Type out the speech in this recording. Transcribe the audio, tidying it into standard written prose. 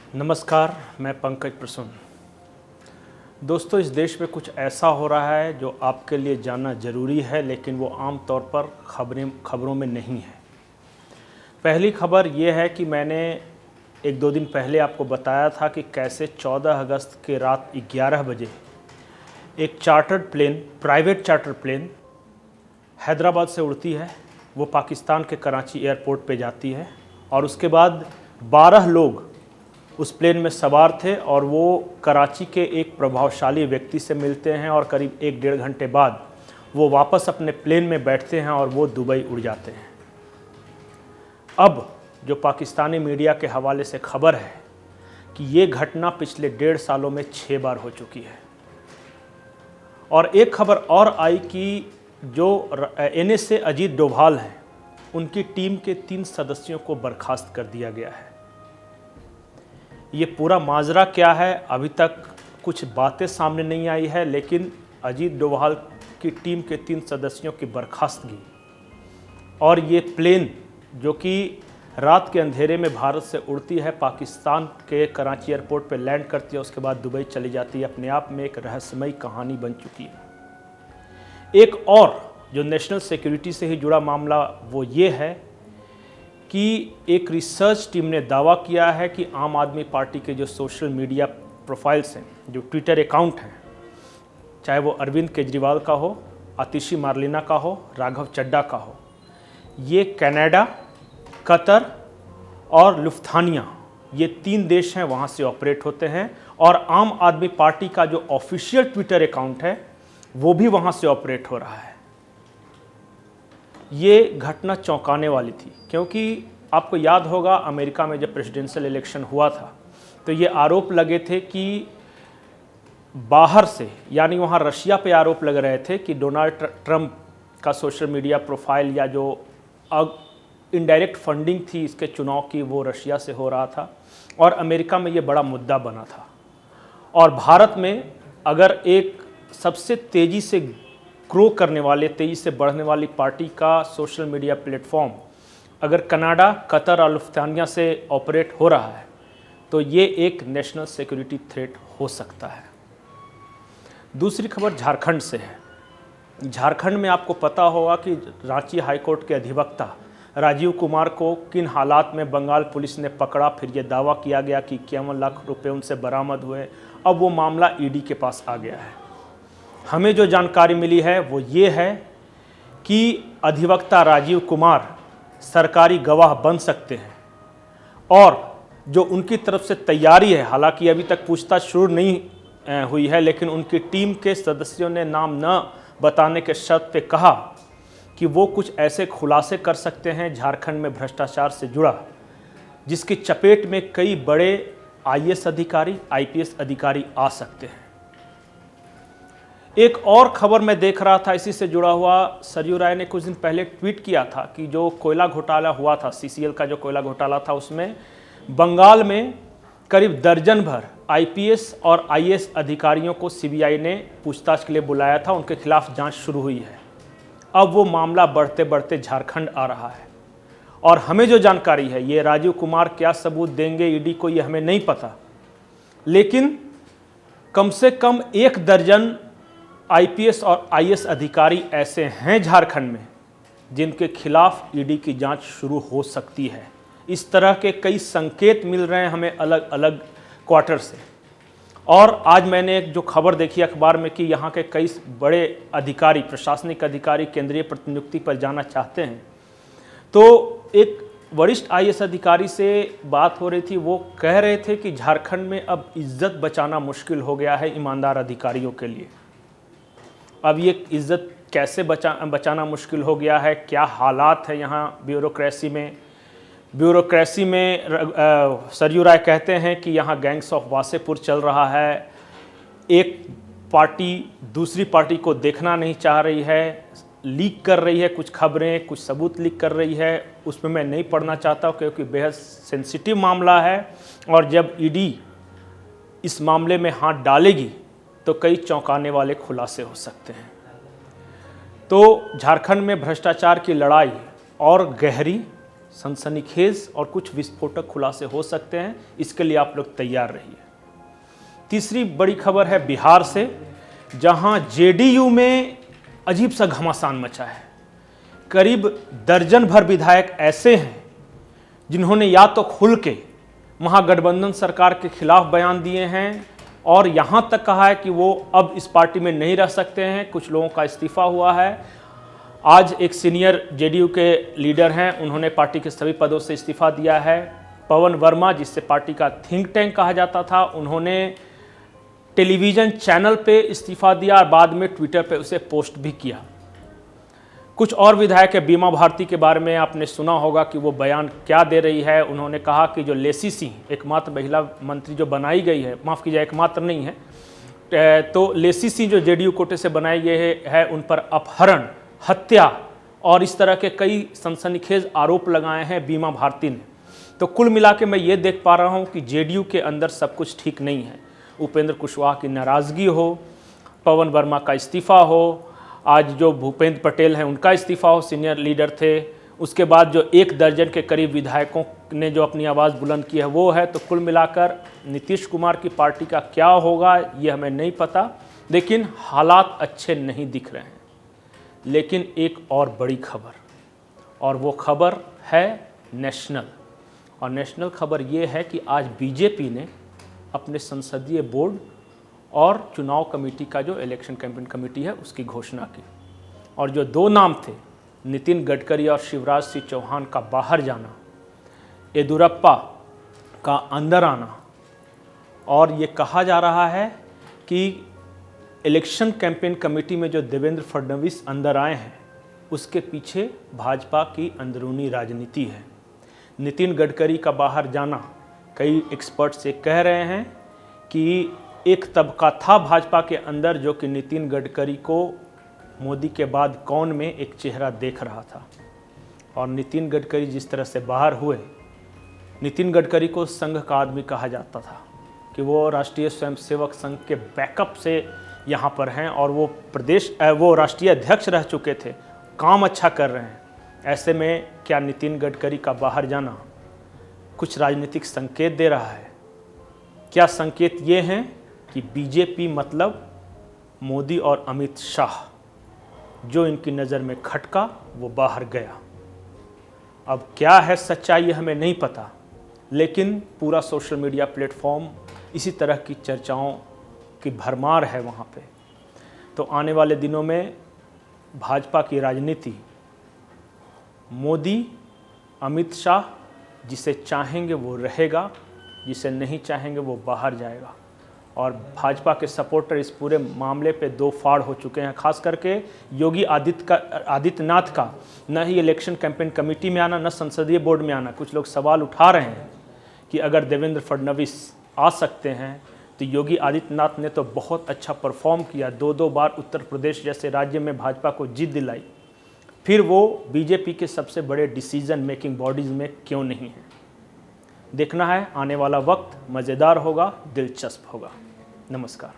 नमस्कार, मैं पंकज प्रसून। दोस्तों, इस देश में कुछ ऐसा हो रहा है जो आपके लिए जानना ज़रूरी है, लेकिन वो आम तौर पर खबरों में नहीं है। पहली खबर ये है कि मैंने एक दो दिन पहले आपको बताया था कि कैसे 14 अगस्त के रात 11 बजे एक प्राइवेट चार्टर्ड प्लेन हैदराबाद से उड़ती है। वो पाकिस्तान के कराची एयरपोर्ट पे जाती है और उसके बाद 12 लोग उस प्लेन में सवार थे और वो कराची के एक प्रभावशाली व्यक्ति से मिलते हैं और करीब 1-1.5 घंटे बाद वो वापस अपने प्लेन में बैठते हैं और वो दुबई उड़ जाते हैं। अब जो पाकिस्तानी मीडिया के हवाले से खबर है कि ये घटना पिछले 1.5 सालों में 6 बार हो चुकी है। और एक खबर और आई कि जो NSA अजीत डोभाल हैं, उनकी टीम के 3 सदस्यों को बर्खास्त कर दिया गया है। ये पूरा माजरा क्या है, अभी तक कुछ बातें सामने नहीं आई है, लेकिन अजीत डोभाल की टीम के 3 सदस्यों की बर्खास्तगी और ये प्लेन जो कि रात के अंधेरे में भारत से उड़ती है, पाकिस्तान के कराची एयरपोर्ट पे लैंड करती है, उसके बाद दुबई चली जाती है, अपने आप में एक रहस्यमयी कहानी बन चुकी है। एक और जो नेशनल सिक्योरिटी से ही जुड़ा मामला वो ये है कि एक रिसर्च टीम ने दावा किया है कि आम आदमी पार्टी के जो सोशल मीडिया प्रोफाइल्स हैं, जो ट्विटर अकाउंट हैं, चाहे वो अरविंद केजरीवाल का हो, आतिशी मार्लिना का हो, राघव चड्ढा का हो, ये कनाडा, कतर और लुफ्थानिया, ये 3 देश हैं, वहाँ से ऑपरेट होते हैं। और आम आदमी पार्टी का जो ऑफिशियल ट्विटर अकाउंट है वो भी वहाँ से ऑपरेट हो रहा है। ये घटना चौंकाने वाली थी, क्योंकि आपको याद होगा अमेरिका में जब प्रेसिडेंशियल इलेक्शन हुआ था तो ये आरोप लगे थे कि बाहर से, यानी वहाँ रशिया पे आरोप लग रहे थे कि डोनाल्ड ट्रंप का सोशल मीडिया प्रोफाइल या जो इनडायरेक्ट फंडिंग थी इसके चुनाव की, वो रशिया से हो रहा था और अमेरिका में ये बड़ा मुद्दा बना था। और भारत में अगर एक सबसे तेज़ी से ग्रो करने वाले, तेज़ी से बढ़ने वाली पार्टी का सोशल मीडिया प्लेटफॉर्म अगर कनाडा, कतर और लुफ्थानिया से ऑपरेट हो रहा है तो ये एक नेशनल सिक्योरिटी थ्रेट हो सकता है। दूसरी खबर झारखंड से है। झारखंड में आपको पता होगा कि रांची हाईकोर्ट के अधिवक्ता राजीव कुमार को किन हालात में बंगाल पुलिस ने पकड़ा, फिर ये दावा किया गया कि 51 लाख रुपए उनसे बरामद हुए। अब वो मामला ईडी के पास आ गया है। हमें जो जानकारी मिली है वो ये है कि अधिवक्ता राजीव कुमार सरकारी गवाह बन सकते हैं और जो उनकी तरफ से तैयारी है, हालांकि अभी तक पूछताछ शुरू नहीं हुई है, लेकिन उनकी टीम के सदस्यों ने नाम न बताने के शर्त पे कहा कि वो कुछ ऐसे खुलासे कर सकते हैं झारखंड में भ्रष्टाचार से जुड़ा, जिसकी चपेट में कई बड़े IAS अधिकारी, IPS अधिकारी आ सकते हैं। एक और खबर मैं देख रहा था इसी से जुड़ा हुआ, सरयू राय ने कुछ दिन पहले ट्वीट किया था कि जो कोयला घोटाला हुआ था, CCL का जो कोयला घोटाला था, उसमें बंगाल में करीब दर्जन भर IPS और IAS अधिकारियों को CBI ने पूछताछ के लिए बुलाया था, उनके खिलाफ जांच शुरू हुई है। अब वो मामला बढ़ते बढ़ते झारखंड आ रहा है और हमें जो जानकारी है, ये राजीव कुमार क्या सबूत देंगे ईडी को, ये हमें नहीं पता, लेकिन कम से कम 1 दर्जन IPS और IAS अधिकारी ऐसे हैं झारखंड में जिनके खिलाफ ईडी की जांच शुरू हो सकती है। इस तरह के कई संकेत मिल रहे हैं हमें अलग अलग क्वार्टर से। और आज मैंने एक जो खबर देखी अखबार में कि यहाँ के कई बड़े अधिकारी, प्रशासनिक अधिकारी केंद्रीय प्रतिनियुक्ति पर जाना चाहते हैं, तो एक वरिष्ठ IAS अधिकारी से बात हो रही थी। वो कह रहे थे कि झारखंड में अब इज्जत बचाना मुश्किल हो गया है ईमानदार अधिकारियों के लिए। अब ये इज्जत कैसे बचाना मुश्किल हो गया है, क्या हालात है यहाँ ब्यूरोक्रेसी में सरयू राय कहते हैं कि यहाँ गैंग्स ऑफ वासेपुर चल रहा है। एक पार्टी दूसरी पार्टी को देखना नहीं चाह रही है, लीक कर रही है कुछ खबरें, कुछ सबूत लीक कर रही है। उसमें मैं नहीं पढ़ना चाहता क्योंकि बेहद सेंसिटिव मामला है और जब ईडी इस मामले में हाथ डालेगी तो कई चौंकाने वाले खुलासे हो सकते हैं। तो झारखंड में भ्रष्टाचार की लड़ाई और गहरी, सनसनीखेज और कुछ विस्फोटक खुलासे हो सकते हैं, इसके लिए आप लोग तैयार रहिए। तीसरी बड़ी खबर है बिहार से, जहां जेडीयू में अजीब सा घमासान मचा है। करीब दर्जन भर विधायक ऐसे हैं जिन्होंने या तो खुल के महागठबंधन सरकार के खिलाफ बयान दिए हैं और यहां तक कहा है कि वो अब इस पार्टी में नहीं रह सकते हैं। कुछ लोगों का इस्तीफा हुआ है। आज एक सीनियर जेडीयू के लीडर हैं, उन्होंने पार्टी के सभी पदों से इस्तीफा दिया है। पवन वर्मा, जिससे पार्टी का थिंक टैंक कहा जाता था, उन्होंने टेलीविज़न चैनल पे इस्तीफा दिया और बाद में ट्विटर पे उसे पोस्ट भी किया। कुछ और विधायक है, बीमा भारती के बारे में आपने सुना होगा कि वो बयान क्या दे रही है। उन्होंने कहा कि जो लेसी सिंह, एकमात्र महिला मंत्री जो बनाई गई है, माफ़ कीजिए एकमात्र नहीं है, तो लेसी सिंह जो जेडीयू कोटे से बनाई गई है, उन पर अपहरण, हत्या और इस तरह के कई सनसनीखेज आरोप लगाए हैं बीमा भारती ने। तो कुल मिला के मैं ये देख पा रहा हूँ कि जेडीयू के अंदर सब कुछ ठीक नहीं है। उपेंद्र कुशवाहा की नाराज़गी हो, पवन वर्मा का इस्तीफ़ा हो, आज जो भूपेंद्र पटेल हैं उनका इस्तीफ़ा हो, सीनियर लीडर थे, उसके बाद जो 1 दर्जन के करीब विधायकों ने जो अपनी आवाज़ बुलंद की है वो है। तो कुल मिलाकर नीतीश कुमार की पार्टी का क्या होगा ये हमें नहीं पता, लेकिन हालात अच्छे नहीं दिख रहे हैं। लेकिन एक और बड़ी खबर, और वो खबर है नेशनल, और नेशनल खबर ये है कि आज बीजेपी ने अपने संसदीय बोर्ड और चुनाव कमेटी का जो इलेक्शन कैंपेन कमेटी है उसकी घोषणा की। और जो 2 नाम थे, नितिन गडकरी और शिवराज सिंह चौहान का बाहर जाना, येदियुरप्पा का अंदर आना, और ये कहा जा रहा है कि इलेक्शन कैंपेन कमेटी में जो देवेंद्र फडणवीस अंदर आए हैं उसके पीछे भाजपा की अंदरूनी राजनीति है। नितिन गडकरी का बाहर जाना, कई एक्सपर्ट्स ये कह रहे हैं कि एक तबका था भाजपा के अंदर जो कि नितिन गडकरी को मोदी के बाद कौन में एक चेहरा देख रहा था। और नितिन गडकरी जिस तरह से बाहर हुए, नितिन गडकरी को संघ का आदमी कहा जाता था कि वो राष्ट्रीय स्वयंसेवक संघ के बैकअप से यहाँ पर हैं और वो राष्ट्रीय अध्यक्ष रह चुके थे, काम अच्छा कर रहे हैं। ऐसे में क्या नितिन गडकरी का बाहर जाना कुछ राजनीतिक संकेत दे रहा है? क्या संकेत ये हैं कि बीजेपी मतलब मोदी और अमित शाह, जो इनकी नज़र में खटका वो बाहर गया। अब क्या है सच्चाई ये हमें नहीं पता, लेकिन पूरा सोशल मीडिया प्लेटफॉर्म इसी तरह की चर्चाओं की भरमार है वहाँ पे। तो आने वाले दिनों में भाजपा की राजनीति, मोदी, अमित शाह, जिसे चाहेंगे वो रहेगा, जिसे नहीं चाहेंगे वो बाहर जाएगा। और भाजपा के सपोर्टर इस पूरे मामले पे 2 फाड़ हो चुके हैं, खास करके योगी आदित्यनाथ का न ही इलेक्शन कैंपेन कमेटी में आना, न संसदीय बोर्ड में आना। कुछ लोग सवाल उठा रहे हैं कि अगर देवेंद्र फडणवीस आ सकते हैं तो योगी आदित्यनाथ ने तो बहुत अच्छा परफॉर्म किया, 2 बार उत्तर प्रदेश जैसे राज्य में भाजपा को जीत दिलाई, फिर वो बीजेपी के सबसे बड़े डिसीजन मेकिंग बॉडीज़ में क्यों नहीं है? देखना है। आने वाला वक्त मज़ेदार होगा, दिलचस्प होगा। नमस्कार।